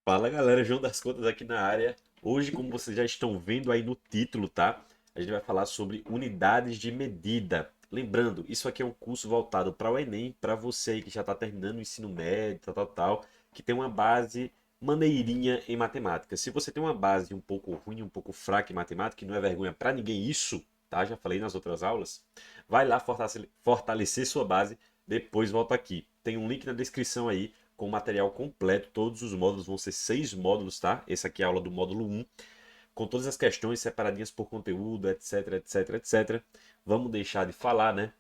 Fala galera, João das Contas aqui na área. Hoje, como vocês já estão vendo aí no título, tá? A gente vai falar sobre unidades de medida. Lembrando, isso aqui é um curso voltado para o Enem, para você aí que já está terminando o ensino médio, tal, que tem uma base maneirinha em matemática. Se você tem uma base um pouco ruim, um pouco fraca em matemática, que não é vergonha para ninguém isso, tá? Já falei nas outras aulas. Vai lá fortalecer sua base, depois volta aqui. Tem um link na descrição aí com o material completo. Todos os módulos vão ser 6 módulos, tá? Esse aqui é a aula do módulo 1, com todas as questões separadinhas por conteúdo, etc, etc, etc. Vamos deixar de falar, né?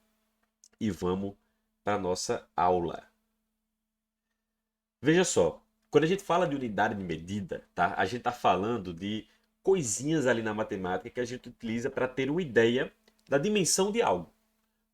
E vamos para a nossa aula. Veja só, quando a gente fala de unidade de medida, tá? A gente está falando de coisinhas ali na matemática que a gente utiliza para ter uma ideia da dimensão de algo.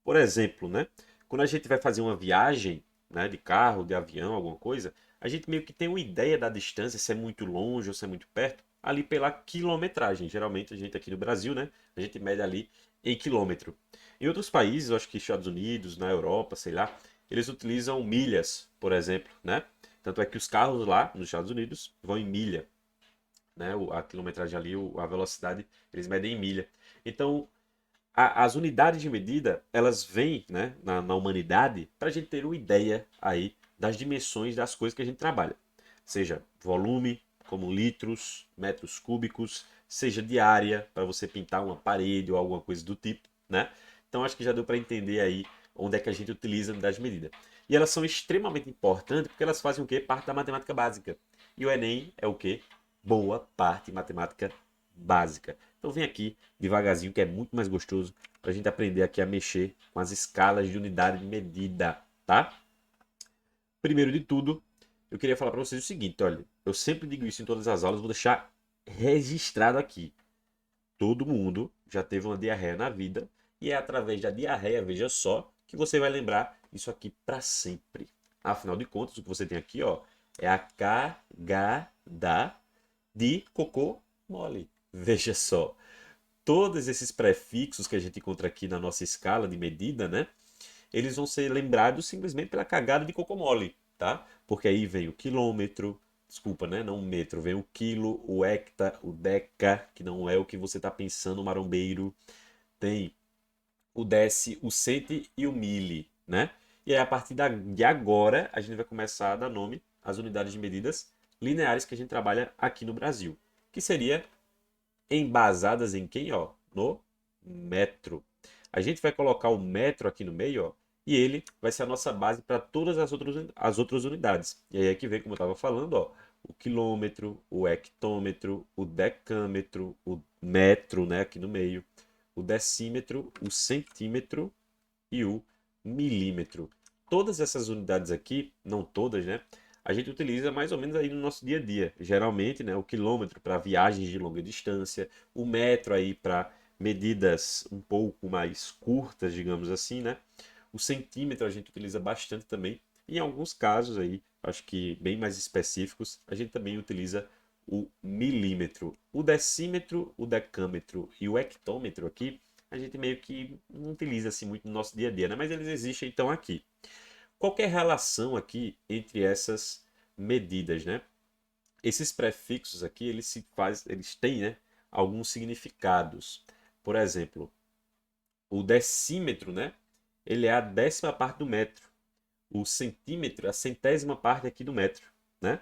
Por exemplo, né? Quando a gente vai fazer uma viagem, né, de carro, de avião, alguma coisa, a gente meio que tem uma ideia da distância, se é muito longe ou se é muito perto, ali pela quilometragem. Geralmente a gente aqui no Brasil, né, a gente mede ali em quilômetro. Em outros países, eu acho que Estados Unidos, na Europa, sei lá, eles utilizam milhas, por exemplo, né? Tanto é que os carros lá nos Estados Unidos vão em milha, né? A quilometragem ali, a velocidade, eles medem em milha. Então, as unidades de medida, elas vêm, né, na humanidade para a gente ter uma ideia aí das dimensões das coisas que a gente trabalha. Seja volume, como litros, metros cúbicos, seja de área, para você pintar uma parede ou alguma coisa do tipo, né? Então acho que já deu para entender aí onde é que a gente utiliza unidades de medida. E elas são extremamente importantes porque elas fazem o quê? Parte da matemática básica. E o Enem é o quê? Boa parte de matemática básica. Então vem aqui devagarzinho, que é muito mais gostoso para a gente aprender aqui a mexer com as escalas de unidade de medida, tá? Primeiro de tudo, eu queria falar para vocês o seguinte, olha, eu sempre digo isso em todas as aulas, vou deixar registrado aqui. Todo mundo já teve uma diarreia na vida e é através da diarreia, veja só, que você vai lembrar isso aqui para sempre. Afinal de contas, o que você tem aqui, ó, é a cagada de cocô mole. Veja só, todos esses prefixos que a gente encontra aqui na nossa escala de medida, né? Eles vão ser lembrados simplesmente pela cagada de cocô mole, tá? Porque aí vem o quilômetro, desculpa, né? Não o metro, vem o quilo, o hecta, o deca, que não é o que você está pensando, marombeiro. Tem o deci, o centi e o mili, né? E aí, a partir de agora, a gente vai começar a dar nome às unidades de medidas lineares que a gente trabalha aqui no Brasil, que seria embasadas em quem, ó? No metro. A gente vai colocar o metro aqui no meio, ó, e ele vai ser a nossa base para todas as outras unidades. E aí é que vem, como eu estava falando, ó, o quilômetro, o hectômetro, o decâmetro, o metro, né, aqui no meio, o decímetro, o centímetro e o milímetro. Todas essas unidades aqui, não todas, né? A gente utiliza mais ou menos aí no nosso dia a dia. Geralmente, né, o quilômetro para viagens de longa distância, o metro aí para medidas um pouco mais curtas, digamos assim, né? O centímetro a gente utiliza bastante também. Em alguns casos aí, acho que bem mais específicos, a gente também utiliza o milímetro. O decímetro, o decâmetro e o hectômetro aqui a gente meio que não utiliza assim muito no nosso dia a dia, né? Mas eles existem então aqui. Qualquer relação aqui entre essas medidas, né? Esses prefixos aqui, eles têm, né, alguns significados. Por exemplo, o decímetro, né? Ele é a 10ª parte do metro. O centímetro é a 100ª parte aqui do metro, né?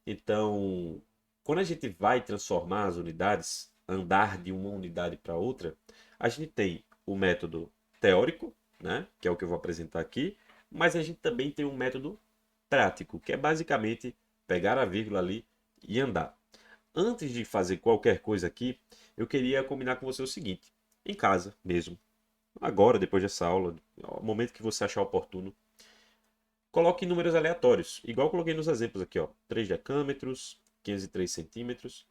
Então, quando a gente vai transformar as unidades, andar de uma unidade para outra, a gente tem o método teórico, né, que é o que eu vou apresentar aqui, mas a gente também tem um método prático, que é basicamente pegar a vírgula ali e andar. Antes de fazer qualquer coisa aqui, eu queria combinar com você o seguinte: em casa mesmo, agora, depois dessa aula, no momento que você achar oportuno, coloque números aleatórios, igual eu coloquei nos exemplos aqui, ó, 3 decâmetros, 503 centímetros,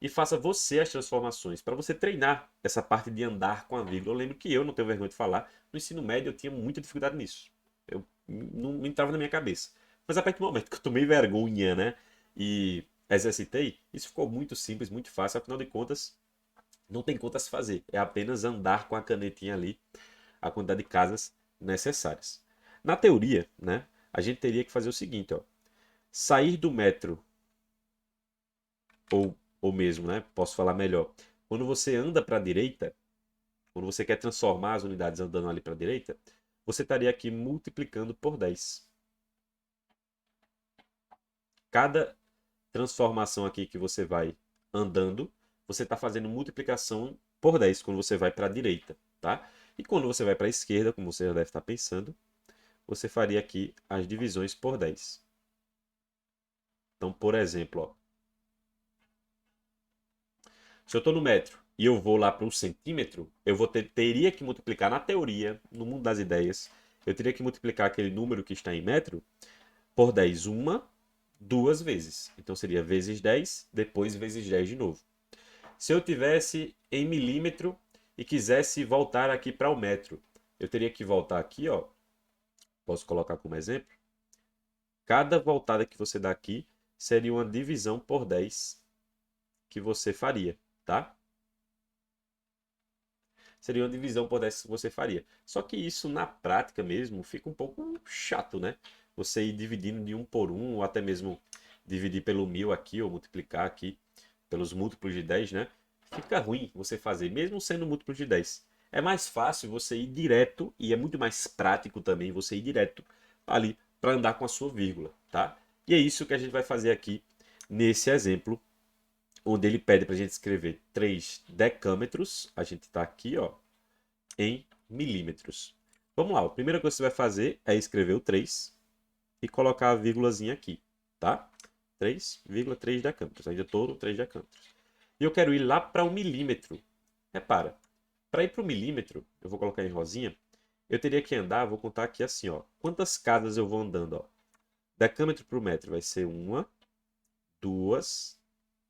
e faça você as transformações, para você treinar essa parte de andar com a vírgula. Eu lembro que eu, não tenho vergonha de falar, no ensino médio eu tinha muita dificuldade nisso. Eu não entrava na minha cabeça. Mas a partir do momento que eu tomei vergonha, né, e exercitei, isso ficou muito simples, muito fácil, afinal de contas, não tem conta a se fazer. É apenas andar com a canetinha ali, a quantidade de casas necessárias. Na teoria, né, a gente teria que fazer o seguinte, ó, sair do metro ou mesmo, né? Posso falar melhor. Quando você anda para a direita, quando você quer transformar as unidades andando ali para a direita, você estaria aqui multiplicando por 10. Cada transformação aqui que você vai andando, você está fazendo multiplicação por 10 quando você vai para a direita, tá? E quando você vai para a esquerda, como você já deve estar pensando, você faria aqui as divisões por 10. Então, por exemplo, ó, se eu estou no metro e eu vou lá para o centímetro, teria que multiplicar na teoria, no mundo das ideias, eu teria que multiplicar aquele número que está em metro por 10 uma, duas vezes. Então seria vezes 10, depois vezes 10 de novo. Se eu tivesse em milímetro e quisesse voltar aqui para o metro, eu teria que voltar aqui, ó. Posso colocar como exemplo? Cada voltada que você dá aqui seria uma divisão por 10 que você faria, tá? Seria uma divisão por 10 que você faria. Só que isso na prática mesmo fica um pouco chato, né? Você ir dividindo de um por um, ou até mesmo dividir pelo 1000 aqui, ou multiplicar aqui pelos múltiplos de 10, né? Fica ruim você fazer, mesmo sendo múltiplos de 10. É mais fácil você ir direto, e é muito mais prático também você ir direto ali para andar com a sua vírgula, tá? E é isso que a gente vai fazer aqui nesse exemplo, onde ele pede para a gente escrever 3 decâmetros. A gente está aqui, ó, em milímetros. Vamos lá, a primeira coisa que você vai fazer é escrever o 3 e colocar a vírgulazinha aqui, tá? 3,3 decâmetros. Ainda estou no 3 decâmetros. E eu quero ir lá para o milímetro. Repara, para ir para o milímetro, eu vou colocar em rosinha, eu teria que andar, vou contar aqui assim, ó. Quantas casas eu vou andando, ó? Decâmetro para o metro vai ser 1, 2,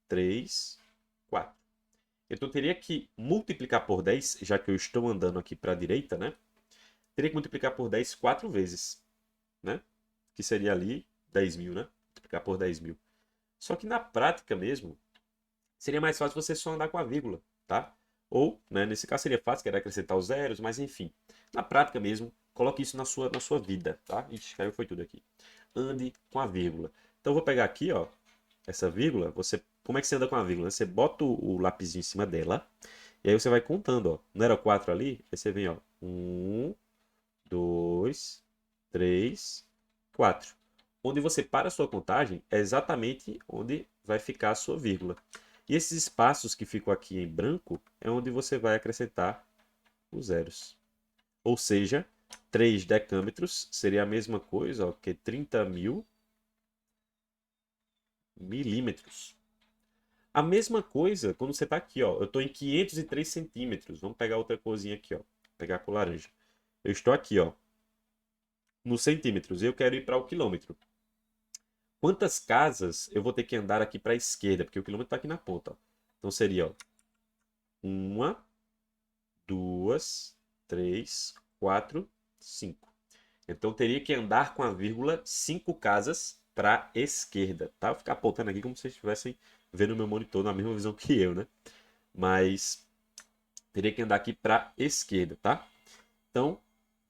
3, 4. Então eu teria que multiplicar por 10, já que eu estou andando aqui para a direita, né? Teria que multiplicar por 10 4 vezes, né? Que seria ali 10.000, né? Multiplicar por 10.000. Só que na prática mesmo, seria mais fácil você só andar com a vírgula, tá? Ou, né, nesse caso seria fácil, que era acrescentar os zeros, mas enfim. Na prática mesmo, coloque isso na sua vida, tá? Ixi, caiu foi tudo aqui. Ande com a vírgula. Então eu vou pegar aqui, ó, essa vírgula, como é que você anda com a vírgula? Você bota o lapisinho em cima dela, e aí você vai contando, ó. Não era 4 ali? Aí você vem, ó, 1, 2, 3, 4. Onde você para a sua contagem é exatamente onde vai ficar a sua vírgula. E esses espaços que ficam aqui em branco é onde você vai acrescentar os zeros. Ou seja, 3 decâmetros seria a mesma coisa ó, que 30.000 milímetros. A mesma coisa quando você está aqui, ó. Eu estou em 503 centímetros. Vamos pegar outra corzinha aqui, ó. Vou pegar com laranja. Eu estou aqui, ó, nos centímetros. Eu quero ir para o quilômetro. Quantas casas eu vou ter que andar aqui para a esquerda? Porque o quilômetro está aqui na ponta. Ó. Então seria, ó, 1, 2, 3, 4, 5. Então teria que andar com a vírgula 5 casas para a esquerda. Tá? Vou ficar apontando aqui como se vocês estivessem vendo o meu monitor na mesma visão que eu, né? Mas teria que andar aqui para a esquerda, tá? Então,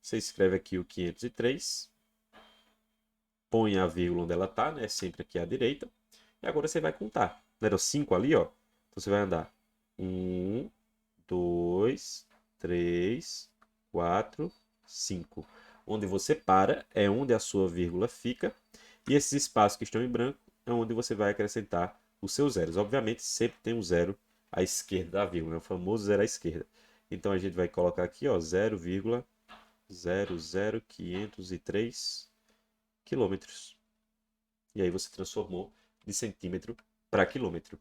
você escreve aqui o 503, põe a vírgula onde ela está, né? Sempre aqui à direita. E agora você vai contar. Não era 5 ali, ó? Então você vai andar 1, 2, 3, 4, 5. Onde você para é onde a sua vírgula fica. E esses espaços que estão em branco é onde você vai acrescentar os seus zeros. Obviamente, sempre tem um zero à esquerda da vírgula, né? O famoso zero à esquerda. Então a gente vai colocar aqui, ó, 0,00503 quilômetros. E aí você transformou de centímetro para quilômetro.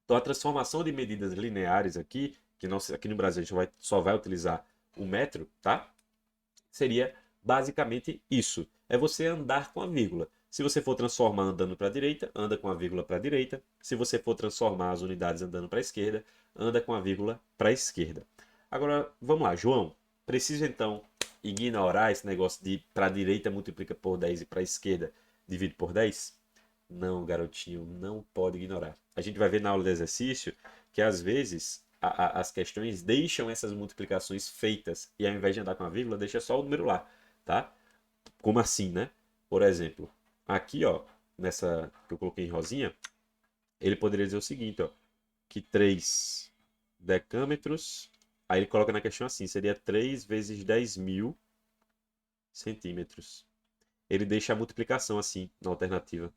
Então a transformação de medidas lineares aqui, que nós, aqui no Brasil a gente só vai utilizar o metro, tá? Seria basicamente isso. É você andar com a vírgula. Se você for transformar andando para a direita, anda com a vírgula para a direita. Se você for transformar as unidades andando para a esquerda, anda com a vírgula para a esquerda. Agora, vamos lá, João. Preciso então ignorar esse negócio de para a direita multiplica por 10 e para a esquerda divide por 10? Não, garotinho, não pode ignorar. A gente vai ver na aula de exercício que às vezes as questões deixam essas multiplicações feitas e ao invés de andar com a vírgula, deixa só o número lá, tá? Como assim, né? Por exemplo, aqui, ó, nessa que eu coloquei em rosinha, ele poderia dizer o seguinte, ó, que 3 decâmetros, aí ele coloca na questão assim, seria 3 vezes 10.000 centímetros. Ele deixa a multiplicação assim, na alternativa,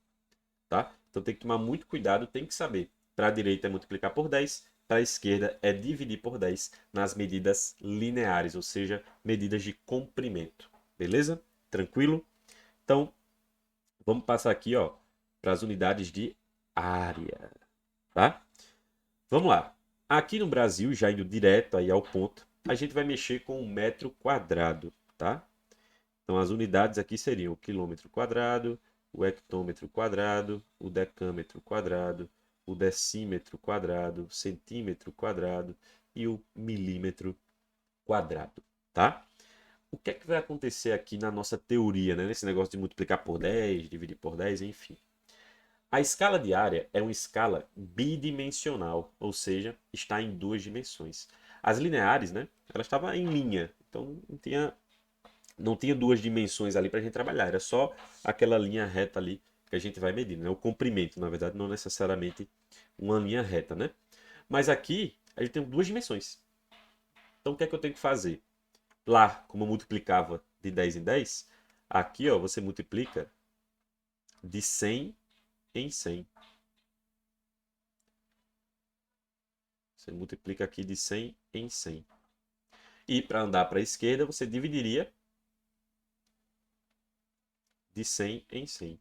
tá? Então tem que tomar muito cuidado, tem que saber. Para a direita é multiplicar por 10, para a esquerda é dividir por 10 nas medidas lineares, ou seja, medidas de comprimento. Beleza? Tranquilo? Então, vamos passar aqui, ó, para as unidades de área, tá? Vamos lá. Aqui no Brasil, já indo direto aí ao ponto, a gente vai mexer com o metro quadrado, tá? Então as unidades aqui seriam o quilômetro quadrado, o hectômetro quadrado, o decâmetro quadrado, o decímetro quadrado, centímetro quadrado e o milímetro quadrado, tá? O que é que vai acontecer aqui na nossa teoria, né? Nesse negócio de multiplicar por 10, dividir por 10, enfim. A escala de área é uma escala bidimensional, ou seja, está em duas dimensões. As lineares, né? Elas estavam em linha, então não tinha duas dimensões ali para a gente trabalhar, era só aquela linha reta ali que a gente vai medindo, né? O comprimento, na verdade, não necessariamente uma linha reta, né? Mas aqui a gente tem duas dimensões. Então o que é que eu tenho que fazer? Lá, como eu multiplicava de 10 em 10, aqui ó, você multiplica de 100 em 100. Você multiplica aqui de 100 em 100. E para andar para a esquerda, você dividiria de 100 em 100.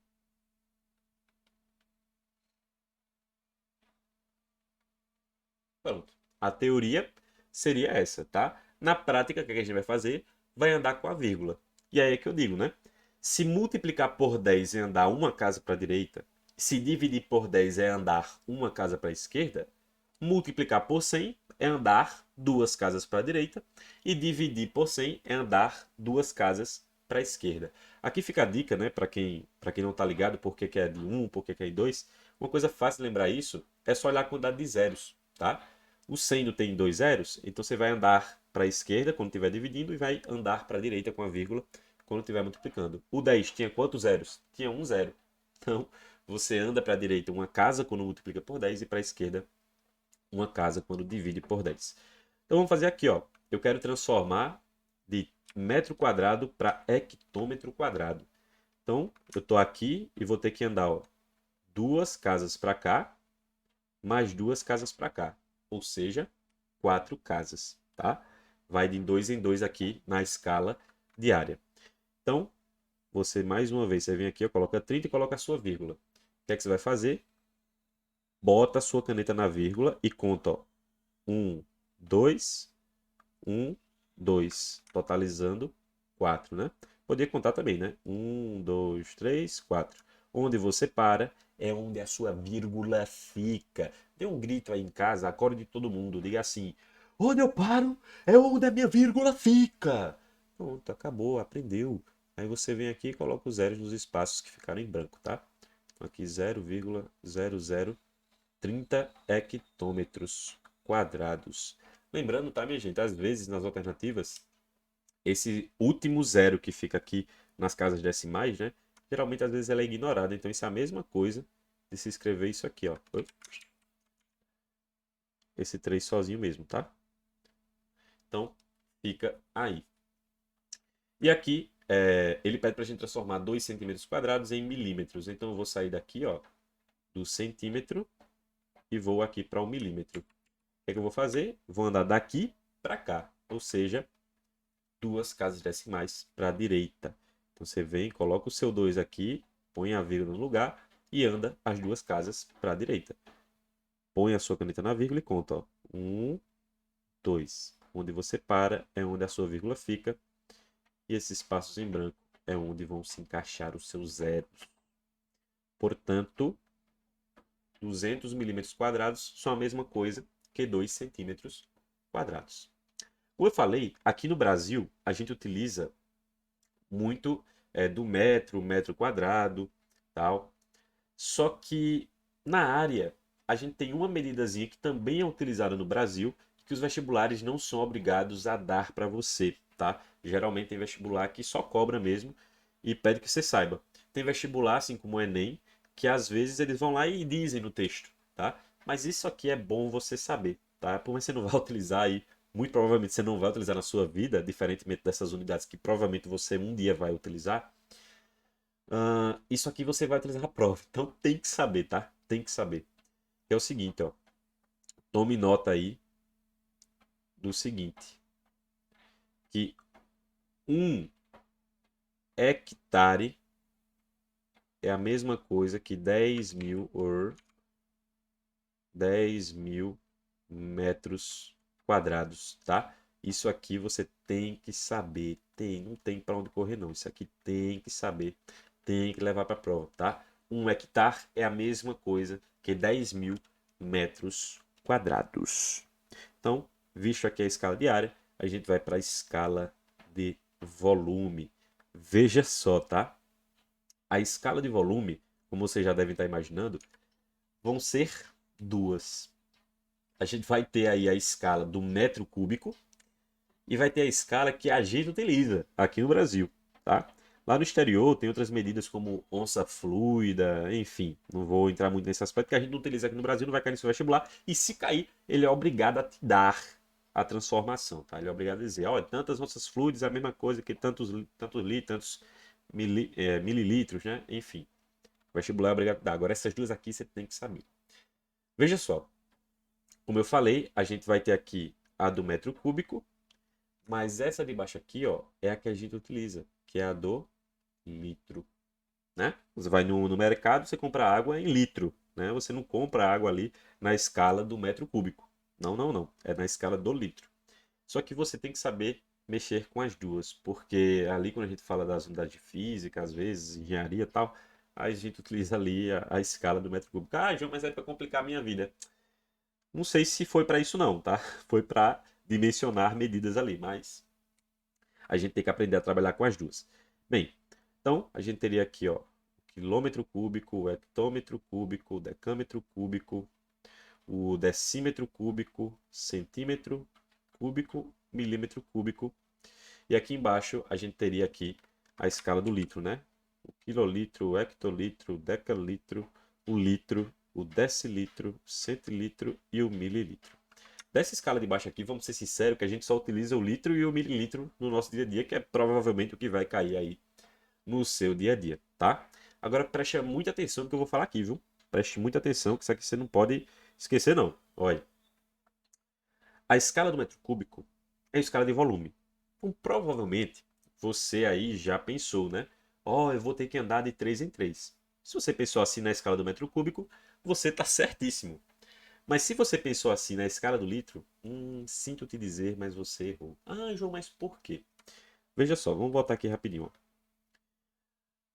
Pronto. A teoria seria essa, tá? Na prática, o que a gente vai fazer? Vai andar com a vírgula. E aí é que eu digo, né? Se multiplicar por 10 é andar uma casa para a direita, se dividir por 10 é andar uma casa para a esquerda, multiplicar por 100 é andar duas casas para a direita e dividir por 100 é andar duas casas para a esquerda. Aqui fica a dica, né, para quem não está ligado por que é de 1, por que é de 2. Uma coisa fácil de lembrar isso é só olhar a quantidade de zeros, tá? O 100 não tem dois zeros, então você vai andar para a esquerda quando estiver dividindo e vai andar para a direita com a vírgula quando estiver multiplicando. O 10 tinha quantos zeros? Tinha um zero. Então, você anda para a direita uma casa quando multiplica por 10 e para a esquerda uma casa quando divide por 10. Então vamos fazer aqui, ó. Eu quero transformar de metro quadrado para hectômetro quadrado. Então, eu estou aqui e vou ter que andar, ó, duas casas para cá, mais duas casas para cá. Ou seja, quatro casas, tá? Vai de dois em dois aqui na escala diária. Então, você mais uma vez, você vem aqui, ó, coloca 30 e coloca a sua vírgula. O que é que você vai fazer? Bota a sua caneta na vírgula e conta, ó, 1, 2, 1, 2, totalizando 4, né? Poderia contar também, né? 1, 2, 3, 4. Onde você para é onde a sua vírgula fica. Dê um grito aí em casa, acorde todo mundo, diga assim: onde eu paro é onde a minha vírgula fica. Pronto, acabou, aprendeu. Aí você vem aqui e coloca os zeros nos espaços que ficaram em branco, tá? Então aqui 0,0030 hectômetros quadrados. Lembrando, tá, minha gente? Às vezes nas alternativas, esse último zero que fica aqui nas casas decimais, né? Geralmente às vezes ela é ignorada. Então isso é a mesma coisa de se escrever isso aqui, ó. Esse 3 sozinho mesmo, tá? Então fica aí. E aqui ele pede para a gente transformar 2 centímetros quadrados em milímetros. Então eu vou sair daqui, ó, do centímetro e vou aqui para o milímetro. O que é que eu vou fazer? Vou andar daqui para cá, ou seja, duas casas decimais para a direita. Então você vem, coloca o seu 2 aqui, põe a vírgula no lugar e anda as duas casas para a direita. Põe a sua caneta na vírgula e conta, ó. 1, 2. Onde você para é onde a sua vírgula fica e esses espaços em branco é onde vão se encaixar os seus zeros. Portanto, 200 milímetros quadrados são a mesma coisa que 2 centímetros quadrados. Como eu falei, aqui no Brasil a gente utiliza muito do metro quadrado, tal. Só que na área a gente tem uma medidazinha que também é utilizada no Brasil, que os vestibulares não são obrigados a dar para você, tá? Geralmente tem vestibular que só cobra mesmo e pede que você saiba. Tem vestibular, assim como o Enem, que às vezes eles vão lá e dizem no texto: tá? Mas isso aqui é bom você saber, tá? Por mais que você não vai utilizar aí, muito provavelmente você não vai utilizar na sua vida, diferentemente dessas unidades que provavelmente você um dia vai utilizar, isso aqui você vai utilizar na prova. Então tem que saber, tá? Tem que saber. É o seguinte, ó. Tome nota aí do seguinte, que 1 hectare é a mesma coisa que 10.000 metros quadrados, tá? Isso aqui você tem que saber, não tem para onde correr não. Isso aqui tem que saber, tem que levar para a prova, tá? 1 hectare é a mesma coisa que 10.000 metros quadrados. Então, visto aqui a escala de área, a gente vai para a escala de volume. Veja só, tá? A escala de volume, como você já deve estar imaginando, vão ser duas. A gente vai ter aí a escala do metro cúbico e vai ter a escala que a gente utiliza aqui no Brasil, tá? Lá no exterior tem outras medidas como onça fluida, enfim, não vou entrar muito nesse aspecto que a gente não utiliza aqui no Brasil, não vai cair no seu vestibular, e se cair, ele é obrigado a te dar a transformação, tá? Ele é obrigado a dizer, olha, tantas onças fluidas é a mesma coisa que tantos litros, tantos mililitros, né? Enfim, o vestibular é obrigado a dar. Agora essas duas aqui você tem que saber. Veja só, como eu falei, a gente vai ter aqui a do metro cúbico, mas essa de baixo aqui, ó, é a que a gente utiliza, que é a do litro, né? Você vai no mercado, você compra água em litro, né? Você não compra água ali na escala do metro cúbico. Não, não, não. É na escala do litro. Só que você tem que saber mexer com as duas, porque ali quando a gente fala das unidades de física, às vezes, engenharia e tal, a gente utiliza ali a escala do metro cúbico. Ah, João, mas é para complicar a minha vida. Não sei se foi para isso não, tá? Foi para dimensionar medidas ali, mas a gente tem que aprender a trabalhar com as duas. Bem, então a gente teria aqui, ó, quilômetro cúbico, o hectômetro cúbico, o decâmetro cúbico, o decímetro cúbico, centímetro cúbico, milímetro cúbico. E aqui embaixo a gente teria aqui a escala do litro, né? O quilolitro, o hectolitro, o decalitro, o litro, o decilitro, o centilitro e o mililitro. Dessa escala de baixo aqui, vamos ser sinceros que a gente só utiliza o litro e o mililitro no nosso dia a dia, que é provavelmente o que vai cair aí no seu dia a dia, tá? Agora preste muita atenção no que eu vou falar aqui, viu? Preste muita atenção, que isso aqui você não pode esquecer não. Olha, a escala do metro cúbico é a escala de volume. Então, provavelmente, você aí já pensou, né? Ó, eu vou ter que andar de 3 em 3. Se você pensou assim na escala do metro cúbico, você está certíssimo. Mas se você pensou assim na escala do litro, sinto te dizer, mas você errou. Ah, João, mas por quê? Veja só, vamos voltar aqui rapidinho. Ó.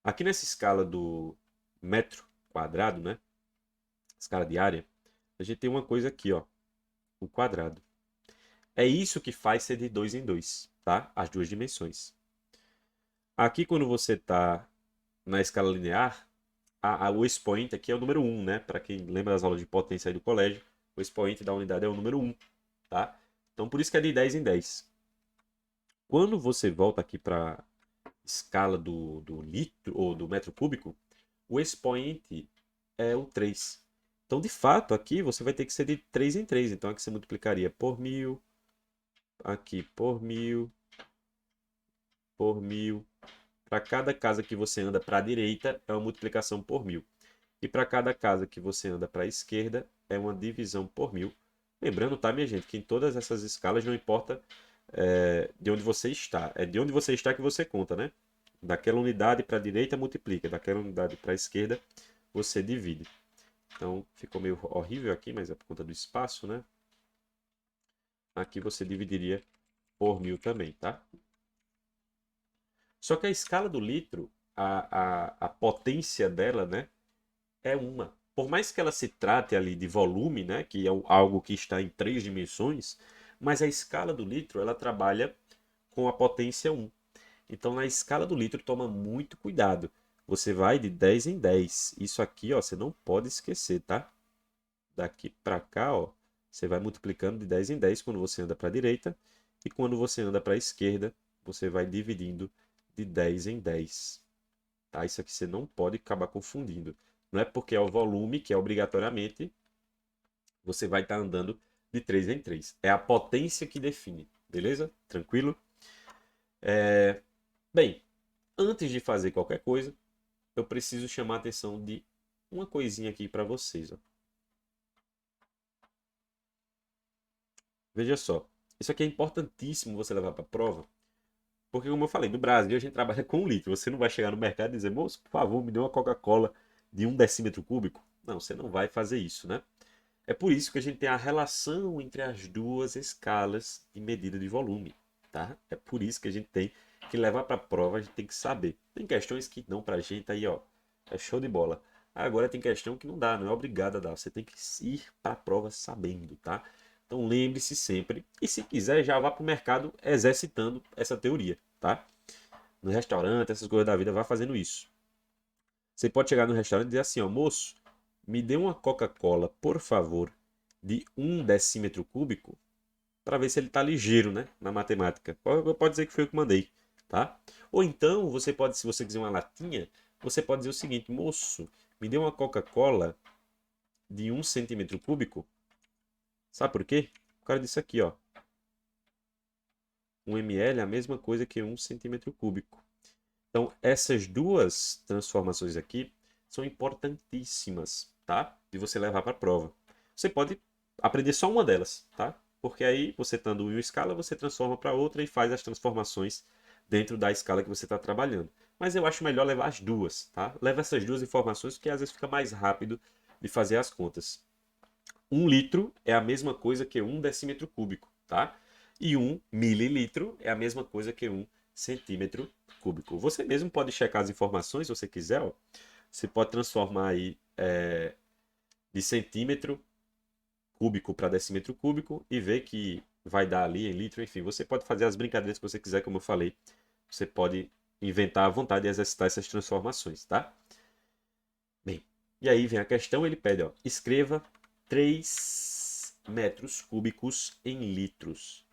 Aqui nessa escala do metro quadrado, né? Escala de área, a gente tem uma coisa aqui, ó, o quadrado. É isso que faz ser de 2 em 2, tá? As duas dimensões. Aqui, quando você está na escala linear, o expoente aqui é o número 1, né? Para quem lembra das aulas de potência aí do colégio, o expoente da unidade é o número 1, tá? Então, por isso que é de 10 em 10. Quando você volta aqui para a escala do litro ou do metro cúbico, o expoente é o 3. Então, de fato, aqui você vai ter que ser de 3 em 3. Então, aqui você multiplicaria por 1.000, aqui por 1.000, por 1.000. Para cada casa que você anda para a direita, é uma multiplicação por 1.000. E para cada casa que você anda para a esquerda, é uma divisão por 1.000. Lembrando, tá, minha gente, que em todas essas escalas não importa de onde você está. É de onde você está que você conta, né? Daquela unidade para a direita, multiplica. Daquela unidade para a esquerda, você divide. Então, ficou meio horrível aqui, mas é por conta do espaço, né? Aqui você dividiria por 1.000 também, tá? Só que a escala do litro, a potência dela, né, é uma. Por mais que ela se trate ali de volume, né, que é algo que está em 3 dimensões, mas a escala do litro, ela trabalha com a potência 1. Então, na escala do litro, toma muito cuidado. Você vai de 10 em 10. Isso aqui, ó, você não pode esquecer, tá? Daqui para cá, ó, você vai multiplicando de 10 em 10 quando você anda para a direita. E quando você anda para a esquerda, você vai dividindo de 10 em 10. Tá? Isso aqui você não pode acabar confundindo. Não é porque é o volume que é obrigatoriamente você vai estar andando de 3 em 3. É a potência que define, beleza? Tranquilo? Bem, antes de fazer qualquer coisa, eu preciso chamar a atenção de uma coisinha aqui para vocês. Ó. Veja só, isso aqui é importantíssimo você levar para a prova, porque como eu falei, no Brasil a gente trabalha com 1 litro. Você não vai chegar no mercado e dizer, moço, por favor, me dê uma Coca-Cola de 1 decímetro cúbico. Não, você não vai fazer isso, né? É por isso que a gente tem a relação entre as duas escalas de medida de volume, tá? É por isso que a gente tem que levar para a prova, a gente tem que saber. Tem questões que não para a gente aí, ó, é show de bola. Agora tem questão que não dá, não é obrigado a dar. Você tem que ir para a prova sabendo, tá? Então lembre-se sempre. E se quiser, já vá para o mercado exercitando essa teoria, tá? No restaurante, essas coisas da vida, vá fazendo isso. Você pode chegar no restaurante e dizer assim, ó, moço, me dê uma Coca-Cola, por favor, de 1 decímetro cúbico, para ver se ele está ligeiro, né, na matemática. Pode dizer que foi eu que mandei, tá? Ou então, você pode, se você quiser uma latinha, você pode dizer o seguinte, moço, me dê uma Coca-Cola de 1 cm3. Sabe por quê? O cara disse aqui, ó, 1 ml é a mesma coisa que 1 cm3. Então, essas duas transformações aqui são importantíssimas, tá? De você levar para a prova. Você pode aprender só uma delas, tá? Porque aí, você estando em uma escala, você transforma para outra e faz as transformações dentro da escala que você está trabalhando. Mas eu acho melhor levar as duas, tá? Leva essas duas informações, porque às vezes fica mais rápido de fazer as contas. 1 litro é a mesma coisa que 1 decímetro cúbico, tá? E 1 mililitro é a mesma coisa que 1 centímetro cúbico. Você mesmo pode checar as informações, se você quiser, ó. Você pode transformar aí de centímetro cúbico para decímetro cúbico e ver que vai dar ali em litro, enfim. Você pode fazer as brincadeiras que você quiser, como eu falei. Você pode inventar à vontade e exercitar essas transformações, tá? Bem, e aí vem a questão, ele pede, ó, escreva 3 metros cúbicos em litros.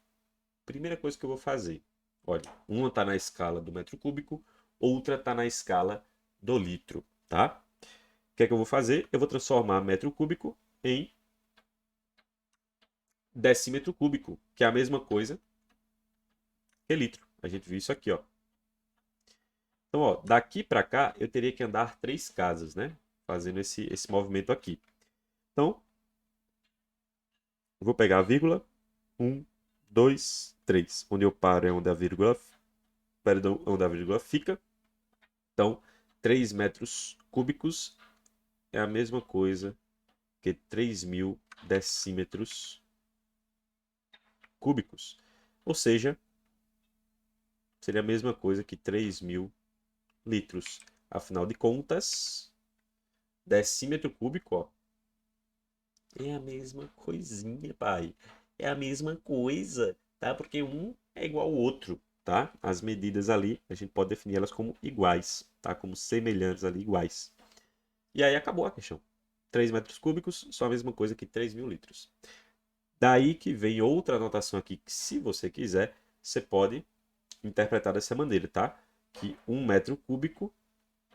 Primeira coisa que eu vou fazer, olha, uma está na escala do metro cúbico, outra está na escala do litro, tá? O que é que eu vou fazer? Eu vou transformar metro cúbico em decímetro cúbico, que é a mesma coisa que litro. A gente viu isso aqui, ó. Então, ó, daqui para cá eu teria que andar 3 casas, né? Fazendo esse movimento aqui. Então, vou pegar a vírgula, 1, 2, 3. Onde eu paro é onde a vírgula, perdão, onde a vírgula fica. Então, 3 metros cúbicos é a mesma coisa que 3.000 decímetros cúbicos. Ou seja, seria a mesma coisa que 3.000 litros. Afinal de contas, decímetro cúbico, ó, é a mesma coisinha, pai. É a mesma coisa, tá? Porque um é igual ao outro, tá? As medidas ali, a gente pode definir elas como iguais, tá? Como semelhantes ali, iguais. E aí acabou a questão. 3 metros cúbicos, só a mesma coisa que 3.000 litros. Daí que vem outra anotação aqui, que se você quiser, você pode interpretar dessa maneira, tá? Que 1 metro cúbico,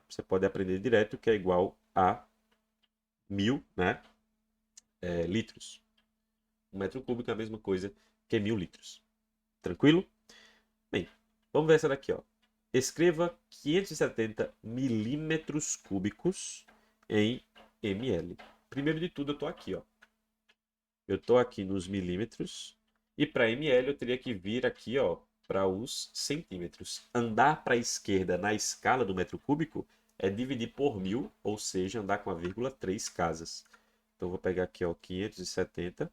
você pode aprender direto que é igual a 1.000, né? Litros. 1 metro cúbico é a mesma coisa que 1.000 litros. Tranquilo? Bem, vamos ver essa daqui, ó. Escreva 570 milímetros cúbicos em ml. Primeiro de tudo, eu estou aqui, ó. Eu estou aqui nos milímetros. E para ml eu teria que vir aqui, ó, para os centímetros. Andar para a esquerda na escala do metro cúbico é dividir por 1.000, ou seja, andar com a vírgula 3 casas. Então, eu vou pegar aqui, ó, 570.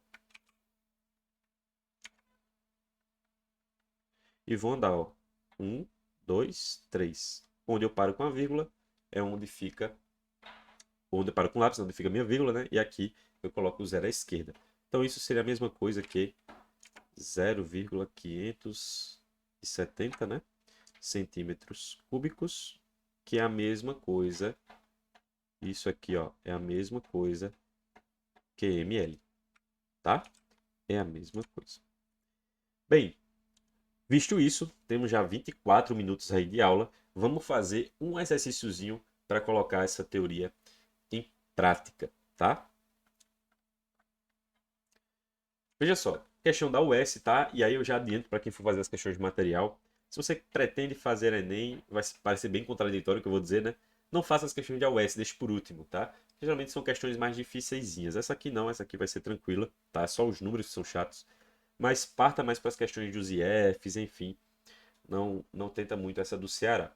E vou andar, ó. 1, 2, 3. Onde eu paro com a vírgula é onde fica... Onde eu paro com o lápis, onde fica a minha vírgula, né? E aqui eu coloco o zero à esquerda. Então, isso seria a mesma coisa que 0,570, né? Centímetros cúbicos, que é a mesma coisa... Isso aqui, ó, é a mesma coisa que ml, tá? É a mesma coisa. Bem, visto isso, temos já 24 minutos aí de aula. Vamos fazer um exercíciozinho para colocar essa teoria em prática, tá? Veja só, questão da US, tá? E aí eu já adianto para quem for fazer as questões de material. Se você pretende fazer Enem, vai parecer bem contraditório o que eu vou dizer, né? Não faça as questões de AUS, deixe por último, tá? Geralmente são questões mais difíceizinhas. Essa aqui não, essa aqui vai ser tranquila, tá? Só os números que são chatos. Mas parta mais para as questões dos IFs, enfim. Não tenta muito essa do Ceará.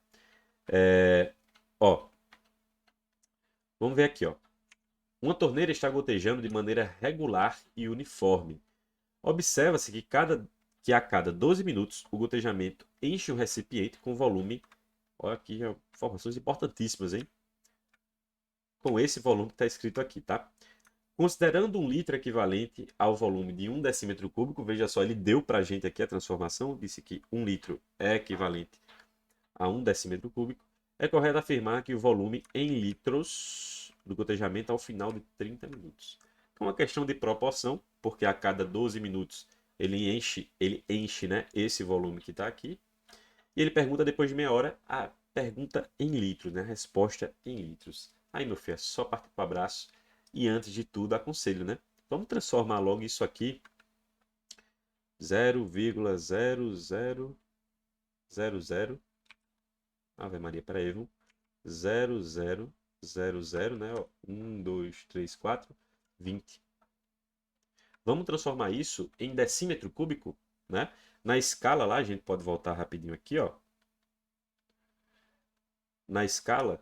Ó, vamos ver aqui, ó. Uma torneira está gotejando de maneira regular e uniforme. Observa-se que a cada 12 minutos o gotejamento enche o recipiente com volume. Olha aqui, informações importantíssimas, hein? Com esse volume que está escrito aqui, tá? Considerando 1 litro equivalente ao volume de 1 decímetro cúbico, veja só, ele deu para a gente aqui a transformação, disse que 1 litro é equivalente a 1 decímetro cúbico, é correto afirmar que o volume em litros do gotejamento ao final de 30 minutos. É uma questão de proporção, porque a cada 12 minutos ele enche, né, esse volume que está aqui. E ele pergunta depois de meia hora a pergunta em litros, né, a resposta em litros. Aí, meu filho, é só partir para o abraço. E antes de tudo, aconselho, né? Vamos transformar logo isso aqui 0,0000. Ave Maria, peraí, viu? 0000, né? Ó, 1, 2, 3, 4, 20. Vamos transformar isso em decímetro cúbico, né? Na escala lá, a gente pode voltar rapidinho aqui, ó. Na escala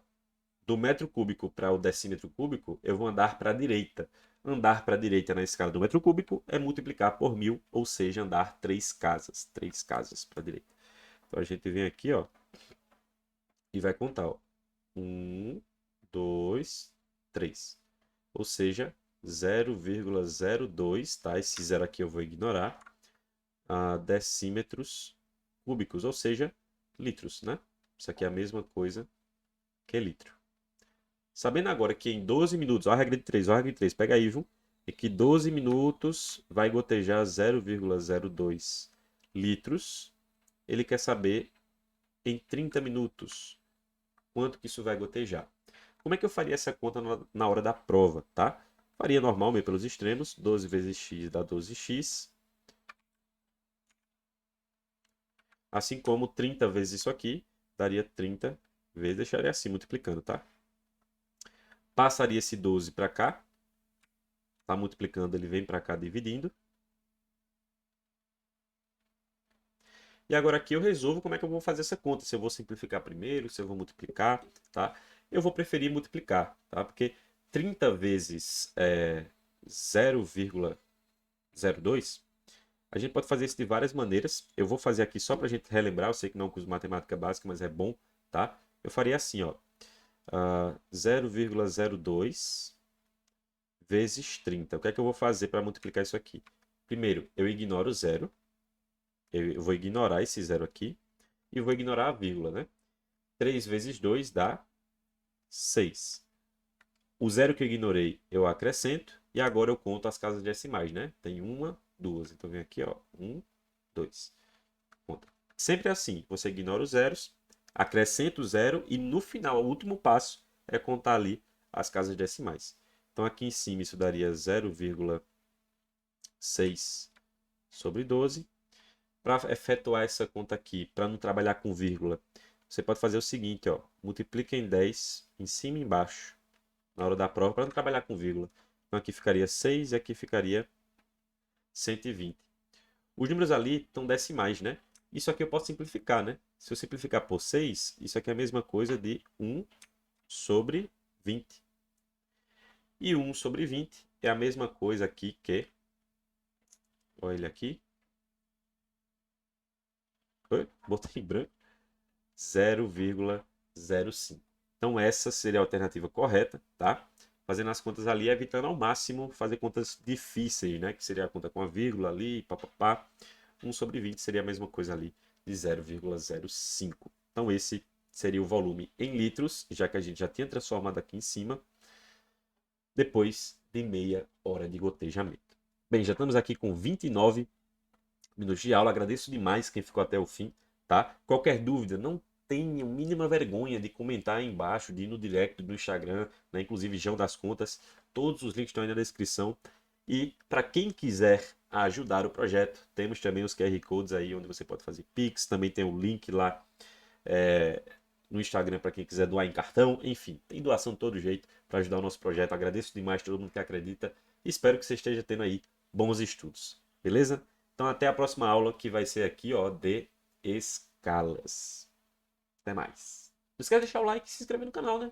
do metro cúbico para o decímetro cúbico, eu vou andar para a direita. Andar para a direita na escala do metro cúbico é multiplicar por 1000, ou seja, andar 3 casas para a direita. Então a gente vem aqui, ó, e vai contar, ó. 1, 2, 3. Ou seja, 0,02, tá? Esse zero aqui eu vou ignorar, decímetros cúbicos, ou seja, litros, né? Isso aqui é a mesma coisa que litro. Sabendo agora que em 12 minutos, ó a regra de 3, ó a regra de 3, pega aí, viu? E que 12 minutos vai gotejar 0,02 litros, ele quer saber em 30 minutos quanto que isso vai gotejar. Como é que eu faria essa conta na hora da prova, tá? Faria normal, meio pelos extremos. 12 vezes x dá 12x. Assim como 30 vezes isso aqui, daria 30 vezes, deixaria assim, multiplicando, tá? Passaria esse 12 para cá. Tá multiplicando, ele vem para cá dividindo. E agora aqui eu resolvo como é que eu vou fazer essa conta. Se eu vou simplificar primeiro, se eu vou multiplicar, tá? Eu vou preferir multiplicar, tá? Porque 30 vezes 0,02, a gente pode fazer isso de várias maneiras. Eu vou fazer aqui só para a gente relembrar. Eu sei que não é um curso de matemática básica, mas é bom, tá? Eu faria assim, ó. 0,02 vezes 30. O que é que eu vou fazer para multiplicar isso aqui? Primeiro, eu ignoro o zero. Eu vou ignorar esse zero aqui. E vou ignorar a vírgula, né? 3 vezes 2 dá 6. O zero que eu ignorei, eu acrescento. E agora eu conto as casas decimais, né? Tem uma, duas. Então vem aqui, ó. 1, 2. Conta. Sempre assim. Você ignora os zeros, acrescenta o zero e no final, o último passo é contar ali as casas decimais. Então aqui em cima isso daria 0,6 sobre 12. Para efetuar essa conta aqui, para não trabalhar com vírgula, você pode fazer o seguinte, ó, multiplica em 10 em cima e embaixo, na hora da prova, para não trabalhar com vírgula. Então aqui ficaria 6 e aqui ficaria 120. Os números ali estão decimais, né? Isso aqui eu posso simplificar, né? Se eu simplificar por 6, isso aqui é a mesma coisa de 1 sobre 20. E 1 sobre 20 é a mesma coisa aqui que... Olha ele aqui. Botei em branco. 0,05. Então essa seria a alternativa correta, tá? Fazendo as contas ali, evitando ao máximo fazer contas difíceis, né? Que seria a conta com a vírgula ali, papapá. 1 sobre 20 seria a mesma coisa ali, de 0,05. Então esse seria o volume em litros, já que a gente já tinha transformado aqui em cima, depois de meia hora de gotejamento. Bem, já estamos aqui com 29 minutos de aula. Agradeço demais quem ficou até o fim, tá? Qualquer dúvida, não tenha mínima vergonha de comentar aí embaixo, de ir no direct do Instagram, né? Inclusive João das Contas. Todos os links estão aí na descrição. E para quem quiser ajudar o projeto, temos também os QR Codes aí onde você pode fazer Pix, também tem o link lá é, no Instagram para quem quiser doar em cartão, enfim, tem doação de todo jeito para ajudar o nosso projeto. Agradeço demais a todo mundo que acredita. Espero que você esteja tendo aí bons estudos, beleza? Então até a próxima aula que vai ser aqui, ó, de escalas. Até mais. Não esquece de deixar o like e se inscrever no canal, né?